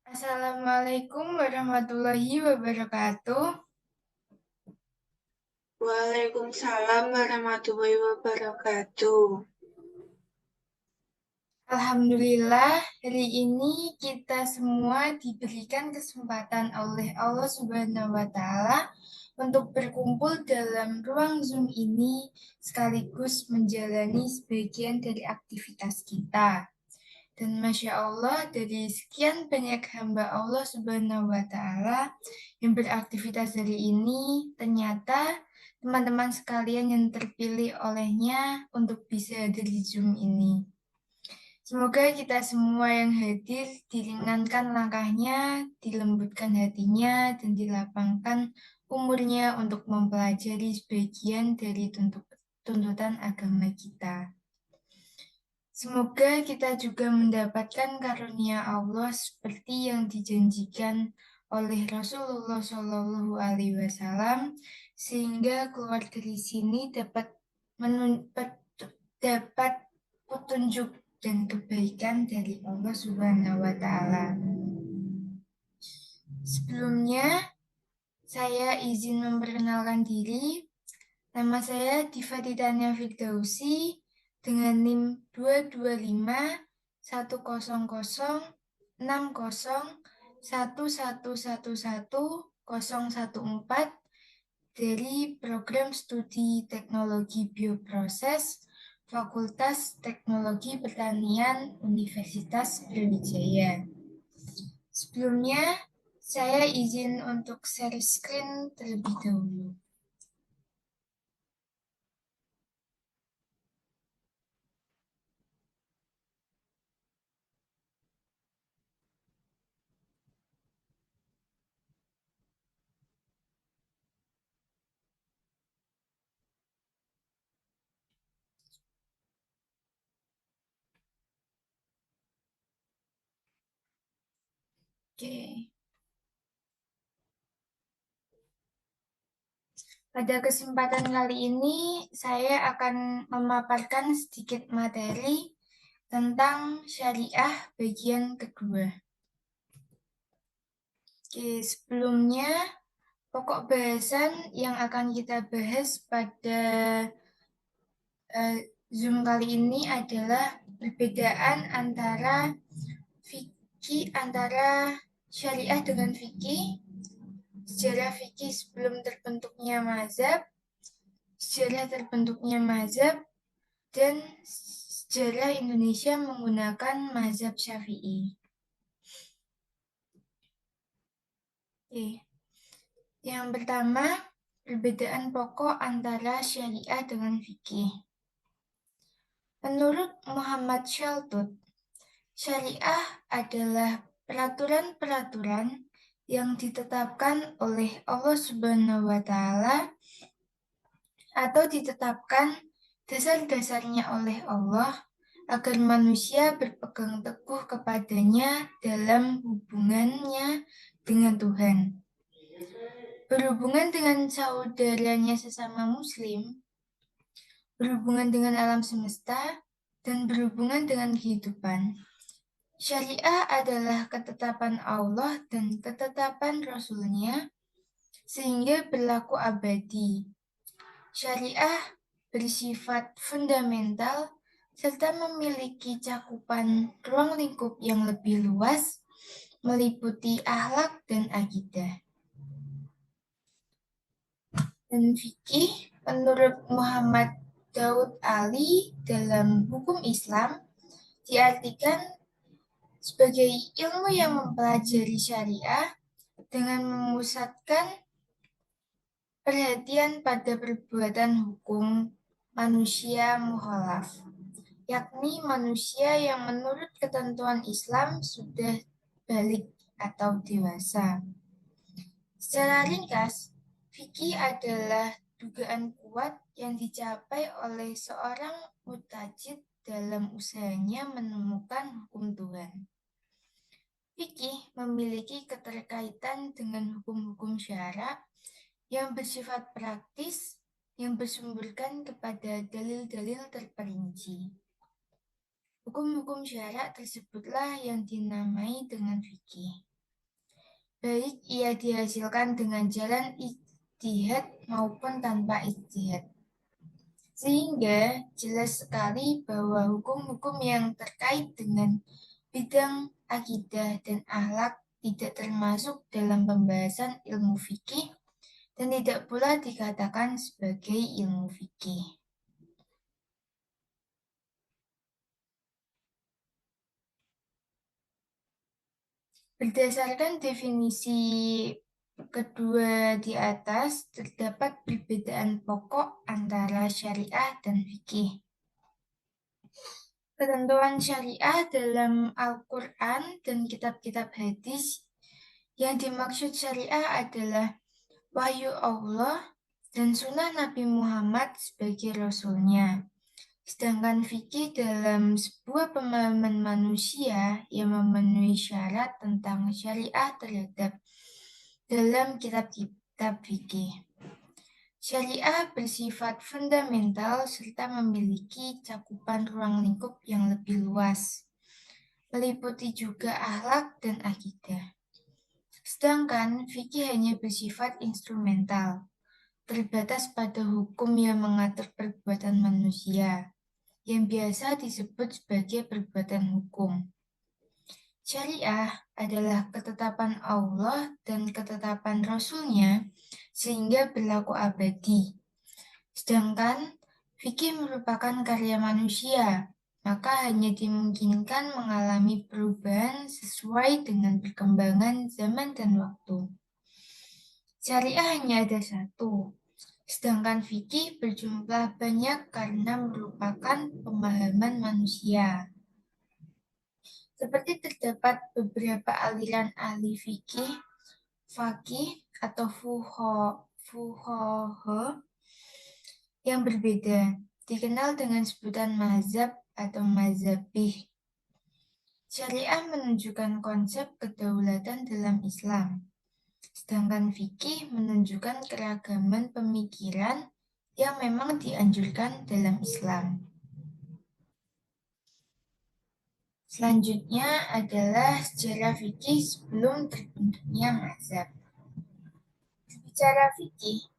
Assalamualaikum warahmatullahi wabarakatuh. Waalaikumsalam warahmatullahi wabarakatuh. Alhamdulillah, hari ini kita semua diberikan kesempatan oleh Allah Subhanahu wa Ta'ala untuk berkumpul dalam ruang Zoom ini sekaligus menjalani sebagian dari aktivitas kita. Dan Masya Allah, dari sekian banyak hamba Allah Subhanahu wa Ta'ala yang beraktivitas hari ini, ternyata teman-teman sekalian yang terpilih olehnya untuk bisa hadir di Zoom ini. Semoga kita semua yang hadir diringankan langkahnya, dilembutkan hatinya, dan dilapangkan umurnya untuk mempelajari sebagian dari tuntutan agama kita. Semoga kita juga mendapatkan karunia Allah seperti yang dijanjikan oleh Rasulullah Shallallahu Alaihi Wasallam, sehingga keluar dari sini dapat petunjuk dan kebaikan dari Allah Subhanahu Wa Taala. Sebelumnya, saya izin memperkenalkan diri. Nama saya Diva Titania Firdausi dengan NIM 225 10160111114 dari Program Studi Teknologi Bioproses Fakultas Teknologi Pertanian Universitas Brawijaya. Sebelumnya, saya izin untuk share screen terlebih dahulu. Oke. Pada kesempatan kali ini, saya akan memaparkan sedikit materi tentang syariah bagian kedua. Oke, sebelumnya, pokok bahasan yang akan kita bahas pada Zoom kali ini adalah perbedaan antara syariah dengan fikih, sejarah fikih sebelum terbentuknya mazhab, sejarah terbentuknya mazhab, dan sejarah Indonesia menggunakan mazhab Syafi'i. Oke. Yang pertama, perbedaan pokok antara syariah dengan fikih. Menurut Muhammad Shaltut, syariah adalah peraturan-peraturan yang ditetapkan oleh Allah Subhanahu wa Ta'ala atau ditetapkan dasar-dasarnya oleh Allah agar manusia berpegang teguh kepadanya dalam hubungannya dengan Tuhan. Berhubungan dengan saudaranya sesama muslim, berhubungan dengan alam semesta, dan berhubungan dengan kehidupan. Syariah adalah ketetapan Allah dan ketetapan Rasul-Nya, sehingga berlaku abadi. Syariah bersifat fundamental serta memiliki cakupan ruang lingkup yang lebih luas, meliputi akhlak dan akidah. Dan fikih, menurut Muhammad Daud Ali dalam hukum Islam, diartikan sebagai ilmu yang mempelajari syariah dengan memusatkan perhatian pada perbuatan hukum manusia mukhalaf, yakni manusia yang menurut ketentuan Islam sudah balik atau dewasa. Secara ringkas, fikih adalah dugaan kuat yang dicapai oleh seorang mujtahid dalam usahanya menemukan hukum Tuhan. Fikih memiliki keterkaitan dengan hukum-hukum syara yang bersifat praktis yang bersumberkan kepada dalil-dalil terperinci. Hukum-hukum syara tersebutlah yang dinamai dengan fikih. baik ia dihasilkan dengan jalan ijtihad maupun tanpa ijtihad. Sehingga jelas sekali bahwa hukum-hukum yang terkait dengan bidang akidah dan akhlak tidak termasuk dalam pembahasan ilmu fikih dan tidak pula dikatakan sebagai ilmu fikih. Berdasarkan definisi kedua di atas, terdapat perbedaan pokok antara syariah dan fikih. Ketentuan syariah dalam Al-Quran dan kitab-kitab hadis yang dimaksud syariah adalah wahyu Allah dan sunnah Nabi Muhammad sebagai Rasulnya. Sedangkan fikih dalam sebuah pemahaman manusia yang memenuhi syarat tentang syariah terhadap dalam kitab-kitab fikih. Syariah bersifat fundamental serta memiliki cakupan ruang lingkup yang lebih luas, meliputi juga akhlak dan akidah. Sedangkan fikih hanya bersifat instrumental, terbatas pada hukum yang mengatur perbuatan manusia, yang biasa disebut sebagai perbuatan hukum. Syariah adalah ketetapan Allah dan ketetapan Rasul-Nya sehingga berlaku abadi. Sedangkan fikih merupakan karya manusia, maka hanya dimungkinkan mengalami perubahan sesuai dengan perkembangan zaman dan waktu. Syariah hanya ada satu, sedangkan fikih berjumlah banyak karena merupakan pemahaman manusia. Seperti terdapat beberapa aliran ahli fikih, faqih atau fuqaha yang berbeda, dikenal dengan sebutan mazhab atau mazhabih. Syariah menunjukkan konsep kedaulatan dalam Islam, sedangkan fikih menunjukkan keragaman pemikiran yang memang dianjurkan dalam Islam. Selanjutnya adalah sejarah fikih sebelum terbentuknya mazhab. Bicara fikih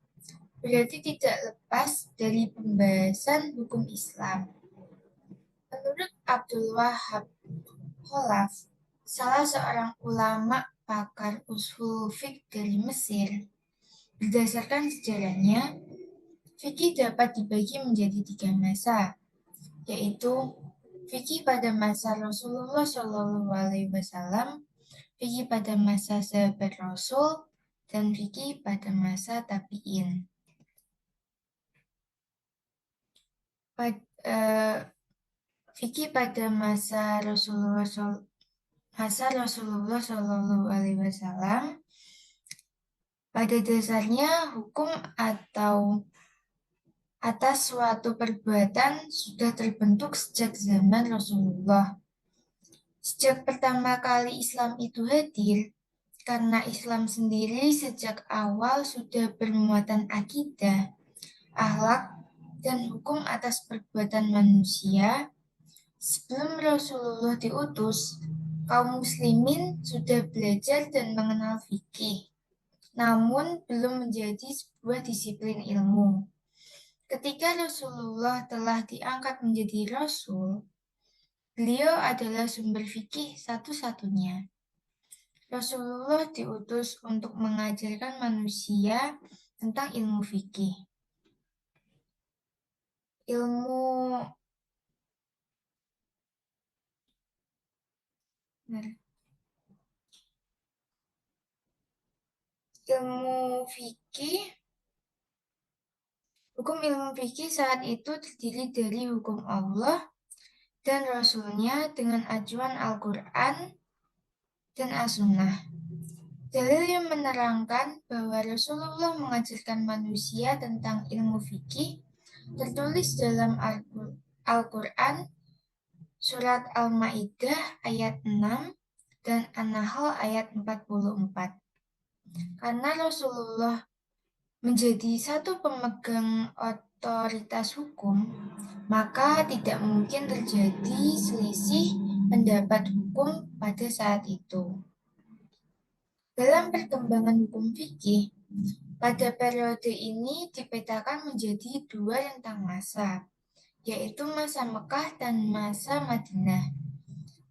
berarti tidak lepas dari pembahasan hukum Islam. Menurut Abdul Wahab Khalaf, salah seorang ulama pakar ushul fiqh dari Mesir, berdasarkan sejarahnya, fikih dapat dibagi menjadi 3 masa, yaitu fikih pada masa Rasulullah SAW, fikih pada masa sahabat Rasul, dan fikih pada masa tabi'in. Fikih pada masa Rasulullah SAW pada dasarnya hukum atau atas suatu perbuatan sudah terbentuk sejak zaman Rasulullah. Sejak pertama kali Islam itu hadir, karena Islam sendiri sejak awal sudah bermuatan akidah, akhlak, dan hukum atas perbuatan manusia. Sebelum Rasulullah diutus, kaum muslimin sudah belajar dan mengenal fikih, namun belum menjadi sebuah disiplin ilmu. Ketika Rasulullah telah diangkat menjadi Rasul, beliau adalah sumber fikih satu-satunya. Rasulullah diutus untuk mengajarkan manusia tentang ilmu fikih. Hukum ilmu fikih saat itu terdiri dari hukum Allah dan Rasul-Nya dengan acuan Al-Quran dan As-Sunnah. Dalil yang menerangkan bahwa Rasulullah mengajarkan manusia tentang ilmu fikih tertulis dalam Al-Quran surat Al-Ma'idah ayat 6 dan An-Nahl ayat 44. Karena Rasulullah menjadi satu pemegang otoritas hukum, maka tidak mungkin terjadi selisih pendapat hukum pada saat itu. Dalam perkembangan hukum fikih, pada periode ini dipetakan menjadi dua rentang masa, yaitu masa Mekah dan masa Madinah,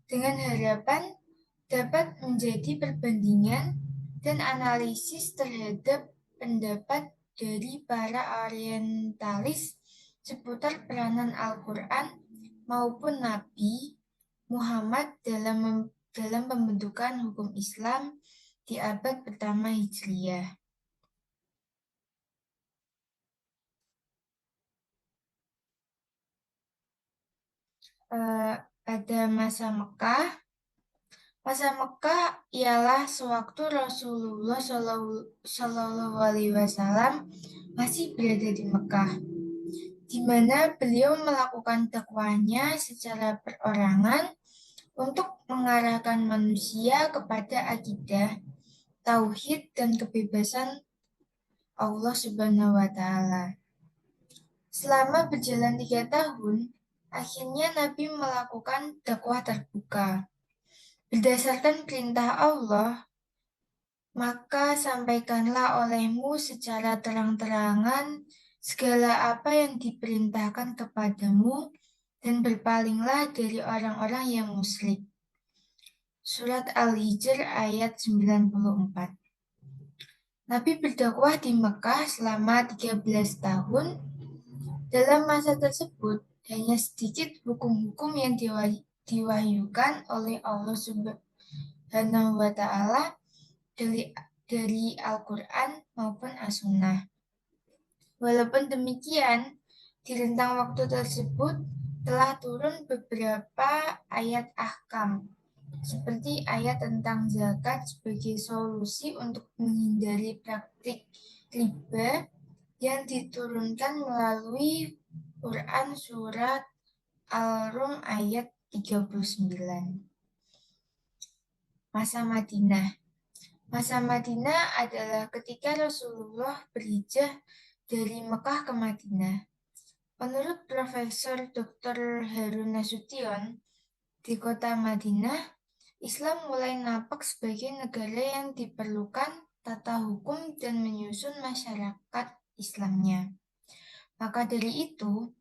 dengan harapan dapat menjadi perbandingan dan analisis terhadap pendapat dari para orientalis seputar peranan Al-Quran maupun Nabi Muhammad dalam pembentukan hukum Islam di abad pertama Hijriah. Pada masa Mekah ialah sewaktu Rasulullah Shallallahu Alaihi Wasallam masih berada di Mekah, di mana beliau melakukan dakwahnya secara perorangan untuk mengarahkan manusia kepada akidah, tauhid, dan kebebasan Allah Subhanahu wa Ta'ala. Selama berjalan 3 tahun, akhirnya Nabi melakukan dakwah terbuka. Berdasarkan perintah Allah, maka sampaikanlah olehmu secara terang-terangan segala apa yang diperintahkan kepadamu dan berpalinglah dari orang-orang yang musyrik. Surat Al-Hijr ayat 94. Nabi berdakwah di Mekah selama 13 tahun. Dalam masa tersebut, hanya sedikit hukum-hukum yang diwahyukan oleh Allah Subhanahu wa Ta'ala dari Al-Quran maupun As-Sunnah. Walaupun demikian, di rentang waktu tersebut telah turun beberapa ayat ahkam, seperti ayat tentang zakat sebagai solusi untuk menghindari praktik riba yang diturunkan melalui Quran Surat Al-Rum ayat 39. Masa Madinah. Masa Madinah adalah ketika Rasulullah berhijrah dari Mekah ke Madinah. Menurut Profesor Dr. Harun Nasution, di kota Madinah, Islam mulai nampak sebagai negara yang diperlukan tata hukum dan menyusun masyarakat Islamnya. Maka dari itu,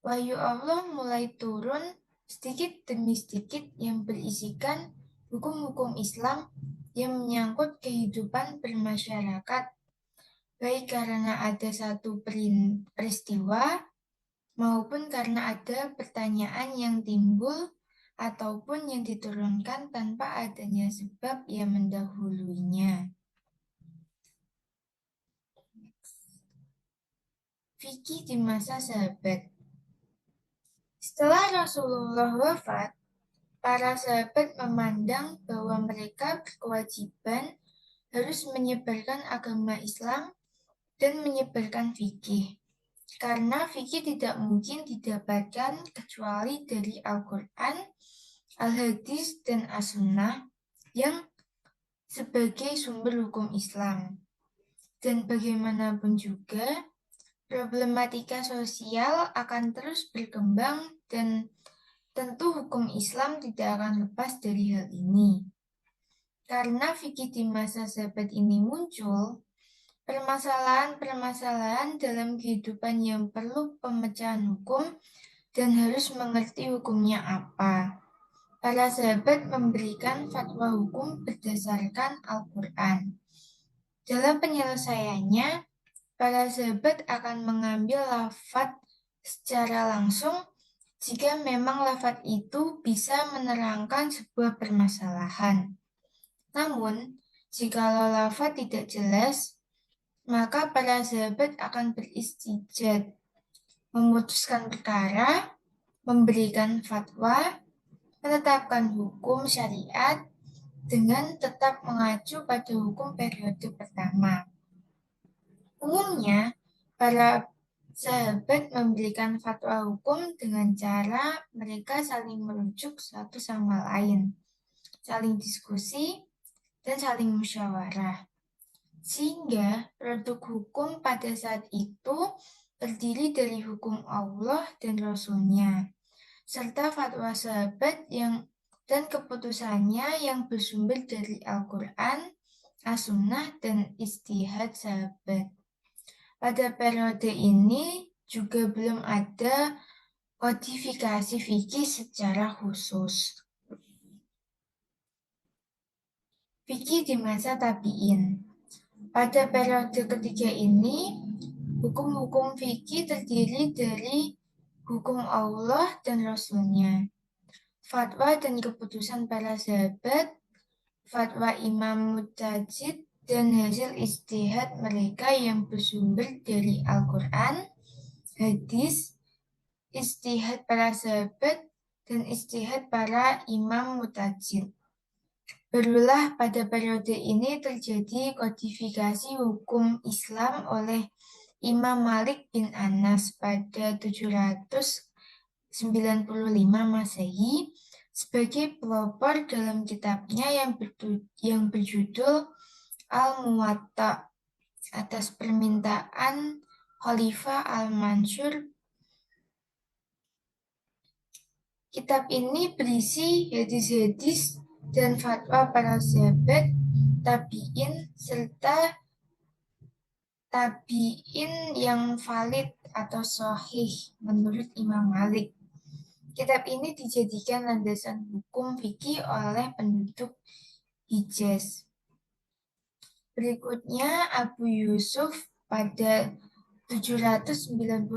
wahyu Allah mulai turun sedikit demi sedikit yang berisikan hukum-hukum Islam yang menyangkut kehidupan bermasyarakat, baik karena ada satu peristiwa maupun karena ada pertanyaan yang timbul ataupun yang diturunkan tanpa adanya sebab yang mendahulunya. Fikih di masa sahabat. Setelah Rasulullah wafat, para sahabat memandang bahwa mereka berkewajiban harus menyebarkan agama Islam dan menyebarkan fikih. Karena fikih tidak mungkin didapatkan kecuali dari Al-Quran, Al-Hadis, dan As-Sunnah yang sebagai sumber hukum Islam. Dan bagaimanapun juga, problematika sosial akan terus berkembang dan tentu hukum Islam tidak akan lepas dari hal ini. Karena fikih di masa sahabat ini muncul, permasalahan-permasalahan dalam kehidupan yang perlu pemecahan hukum dan harus mengerti hukumnya apa. Para sahabat memberikan fatwa hukum berdasarkan Al-Quran. Dalam penyelesaiannya, para sahabat akan mengambil lafaz secara langsung jika memang lafaz itu bisa menerangkan sebuah permasalahan. Namun, jika lafaz tidak jelas, maka para sahabat akan beristijad, memutuskan perkara, memberikan fatwa, menetapkan hukum syariat dengan tetap mengacu pada hukum periode pertama. Umumnya, para sahabat memberikan fatwa hukum dengan cara mereka saling merujuk satu sama lain, saling diskusi, dan saling musyawarah. Sehingga produk hukum pada saat itu terdiri dari hukum Allah dan Rasul-Nya, serta fatwa sahabat dan keputusannya yang bersumber dari Al-Quran, as-sunnah, dan ijtihad sahabat. Pada periode ini juga belum ada kodifikasi fikih secara khusus. Fikih di masa tabi'in. Pada periode ketiga ini, hukum-hukum fikih terdiri dari hukum Allah dan Rasul-Nya, fatwa dan keputusan para sahabat, fatwa Imam Mujtahid, dan hasil ijtihad mereka yang bersumber dari Al-Quran, hadis, ijtihad para sahabat, dan ijtihad para Imam Mujtahid. Barulah pada periode ini terjadi kodifikasi hukum Islam oleh Imam Malik bin Anas pada 795 Masehi sebagai pelopor dalam kitabnya yang berjudul Al-Muwatta atas permintaan Khalifah Al-Mansur. Kitab ini berisi hadis-hadis dan fatwa para sahabat, tabi'in, serta tabi'in yang valid atau sahih menurut Imam Malik. Kitab ini dijadikan landasan hukum fikih oleh penduduk Hijaz. Berikutnya Abu Yusuf pada 798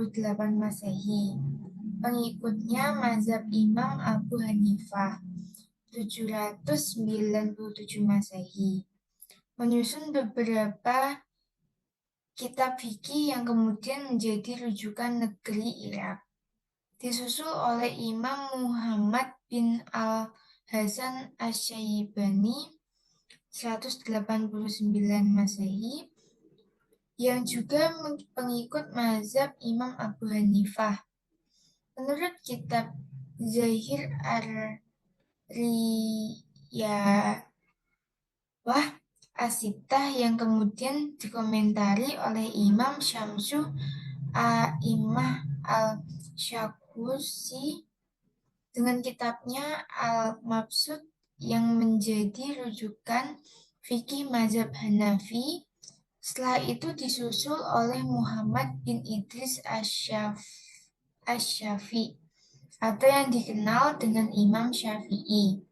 Masehi. Pengikutnya mazhab Imam Abu Hanifah 797 Masehi. Menyusun beberapa kitab fikih yang kemudian menjadi rujukan negeri Irak. Disusul oleh Imam Muhammad bin Al-Hasan Asy-Syaibani 189 Masehi yang juga pengikut mazhab Imam Abu Hanifah. Menurut kitab Zahir Ar-Riyawah As-Sittah yang kemudian dikomentari oleh Imam Syamsu A'imah Al-Syakusi dengan kitabnya Al-Mabsut yang menjadi rujukan fikih mazhab Hanafi. Setelah itu disusul oleh Muhammad bin Idris Asy-Syafi'i atau yang dikenal dengan Imam Syafi'i,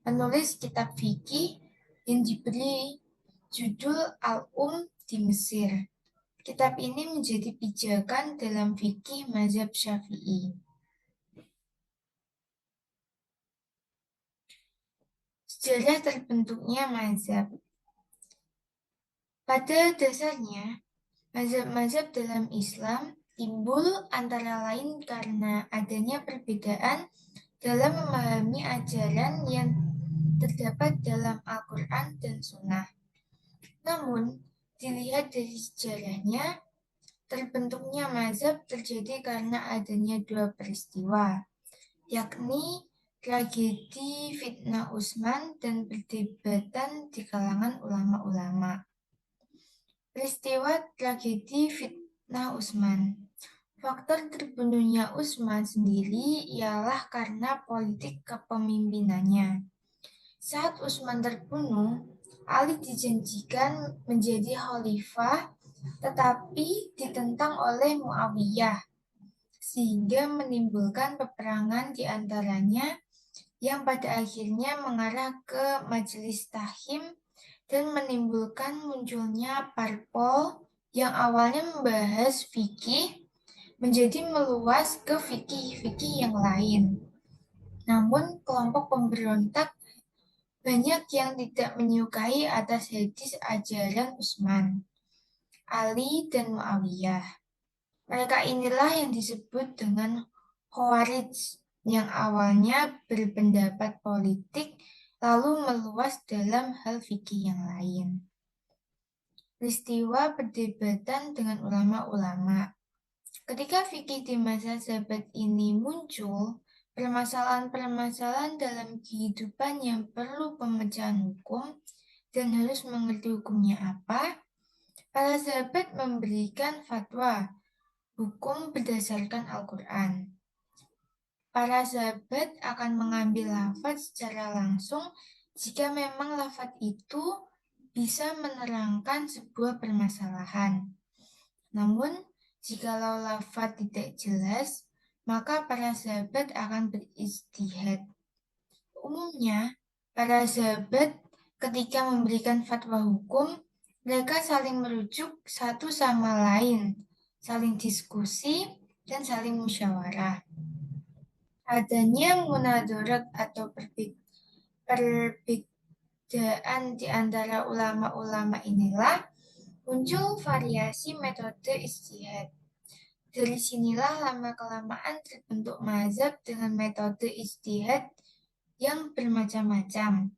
penulis kitab fikih yang diberi judul Al-Di Mesir. Kitab ini menjadi pijakan dalam fikih mazhab Syafi'i. Sejarah terbentuknya mazhab. Pada dasarnya, mazhab-mazhab dalam Islam timbul antara lain karena adanya perbedaan dalam memahami ajaran yang terdapat dalam Al-Quran dan Sunnah. Namun, dilihat dari sejarahnya, terbentuknya mazhab terjadi karena adanya dua peristiwa, yakni tragedi fitnah Utsman dan perdebatan di kalangan ulama-ulama. Peristiwa tragedi fitnah Utsman. Faktor terbunuhnya Utsman sendiri ialah karena politik kepemimpinannya. Saat Utsman terbunuh, Ali dijanjikan menjadi khalifah, tetapi ditentang oleh Muawiyah, sehingga menimbulkan peperangan di antaranya yang pada akhirnya mengarah ke Majelis Tahkim dan menimbulkan munculnya parpol yang awalnya membahas fikih menjadi meluas ke fikih-fikih yang lain. Namun kelompok pemberontak banyak yang tidak menyukai atas hadis ajaran Utsman, Ali, dan Muawiyah. Mereka inilah yang disebut dengan Khawarij, yang awalnya berpendapat politik lalu meluas dalam hal fikih yang lain. Peristiwa perdebatan dengan ulama-ulama. Ketika fikih di masa sahabat ini muncul, permasalahan-permasalahan dalam kehidupan yang perlu pemecahan hukum dan harus mengerti hukumnya apa, para sahabat memberikan fatwa hukum berdasarkan Al-Quran. Para sahabat akan mengambil lafaz secara langsung jika memang lafaz itu bisa menerangkan sebuah permasalahan. Namun, jikalau lafaz tidak jelas, maka para sahabat akan berijtihad. Umumnya, para sahabat ketika memberikan fatwa hukum, mereka saling merujuk satu sama lain, saling diskusi, dan saling musyawarah. Adanya munadarat atau perbedaan di antara ulama-ulama inilah muncul variasi metode ijtihad. Dari sinilah lama-kelamaan terbentuk mazhab dengan metode ijtihad yang bermacam-macam.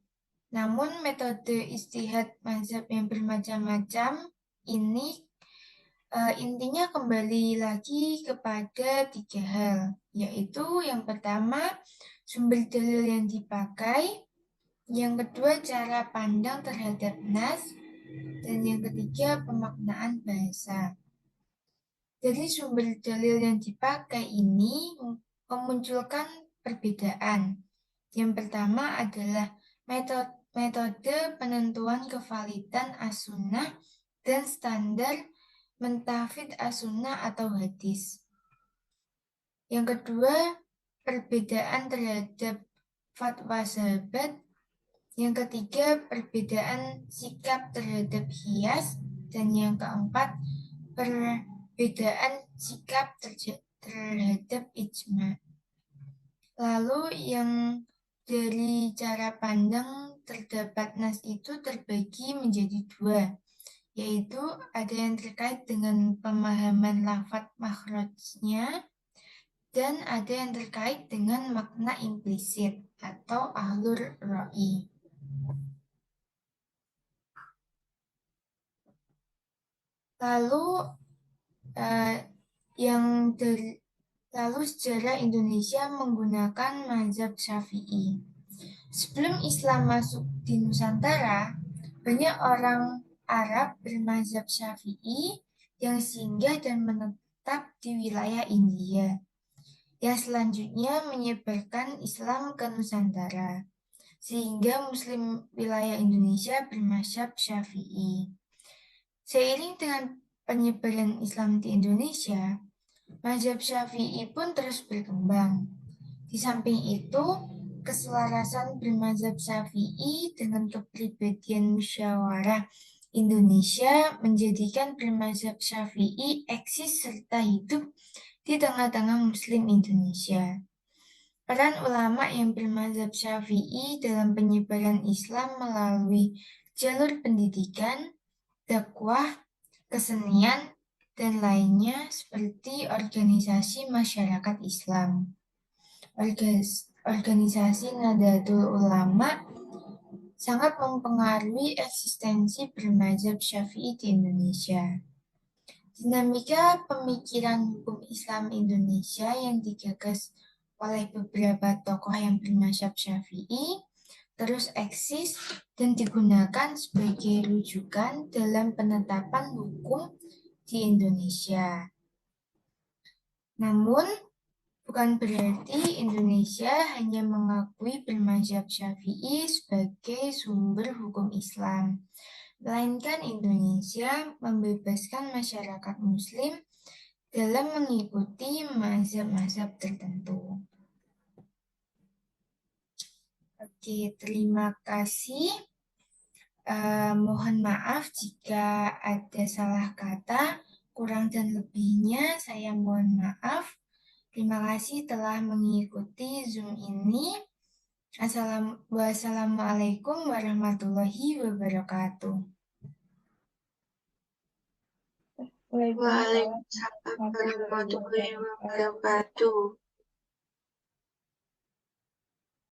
Namun metode ijtihad mazhab yang bermacam-macam ini intinya kembali lagi kepada 3 hal, yaitu yang pertama sumber dalil yang dipakai, yang kedua cara pandang terhadap nas, dan yang ketiga pemaknaan bahasa. Dari sumber dalil yang dipakai ini memunculkan perbedaan. Yang pertama adalah metode penentuan kevalidan as-sunnah dan standar mentafid as-sunnah atau hadis. Yang kedua, perbedaan terhadap fatwa sahabat. Yang ketiga, perbedaan sikap terhadap qiyas. Dan yang keempat, perbedaan sikap terhadap ijma. Lalu yang dari cara pandang terdapat nas itu terbagi menjadi 2, yaitu ada yang terkait dengan pemahaman lafaz makhrajnya dan ada yang terkait dengan makna implisit atau ahlur ra'i. Lalu sejarah Indonesia menggunakan mazhab Syafi'i. Sebelum Islam masuk di Nusantara, banyak orang Arab bermazhab Syafi'i yang singgah dan menetap di wilayah India, yang selanjutnya menyebarkan Islam ke Nusantara, sehingga Muslim wilayah Indonesia bermazhab Syafi'i. Seiring dengan penyebaran Islam di Indonesia, mazhab Syafi'i pun terus berkembang. Di samping itu, keselarasan bermazhab Syafi'i dengan kepribadian musyawarah Indonesia menjadikan bermazhab Syafi'i eksis serta hidup di tengah-tengah Muslim Indonesia. Peran ulama yang bermazhab Syafi'i dalam penyebaran Islam melalui jalur pendidikan, dakwah, kesenian, dan lainnya seperti organisasi masyarakat Islam. Organisasi Nahdlatul Ulama sangat mempengaruhi eksistensi bermazhab Syafi'i di Indonesia. Dinamika pemikiran hukum Islam Indonesia yang digagas oleh beberapa tokoh yang bermazhab Syafi'i terus eksis dan digunakan sebagai rujukan dalam penetapan hukum di Indonesia. Namun, bukan berarti Indonesia hanya mengakui bermazhab Syafi'i sebagai sumber hukum Islam, melainkan Indonesia membebaskan masyarakat Muslim dalam mengikuti mazhab-mazhab tertentu. Oke, terima kasih. Mohon maaf jika ada salah kata, kurang dan lebihnya saya mohon maaf. Terima kasih telah mengikuti Zoom ini. Wassalamualaikum warahmatullahi wabarakatuh. Waalaikumsalam warahmatullahi wabarakatuh.